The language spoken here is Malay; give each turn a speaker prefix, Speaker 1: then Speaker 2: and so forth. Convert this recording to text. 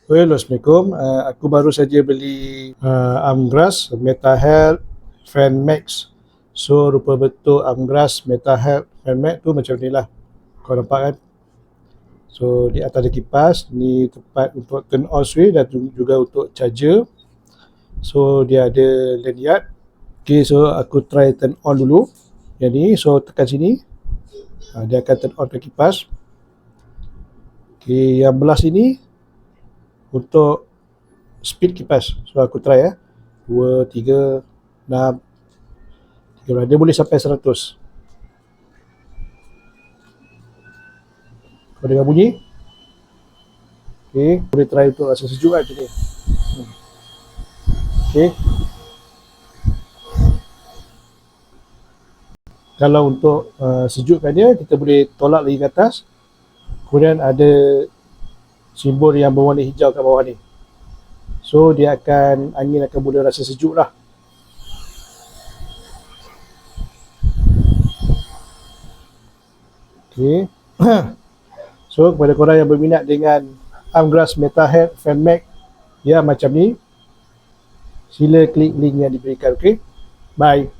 Speaker 1: Well, Assalamualaikum. Aku baru saja beli Amgras MetaHealth Fan Max. So rupa betul Amgras MetaHealth Fan Max tu macam ni lah. Kau nampak kan? So di atas ada kipas, ni tempat untuk turn on switch dan juga untuk charger. So dia ada lanyard. Okay, so aku try turn on dulu. Yang ni, so tekan sini. Dia akan turn on ke kipas. Okay, yang belah sini untuk speed kipas. So aku try 2, 3, 6, 3. Dia boleh sampai 100. Kau dengar bunyi? Okay, boleh try untuk rasa sejuk kan macam ni. Okay. Kalau untuk sejukkan dia, kita boleh tolak lagi ke atas. Kemudian ada simbol yang berwarna hijau kat bawah ni. So dia akan, angin akan boleh rasa sejuk lah. Okay. So kepada korang yang berminat dengan Amgras MetaHealth Fan Max ya macam ni, sila klik link yang diberikan. Okay, bye.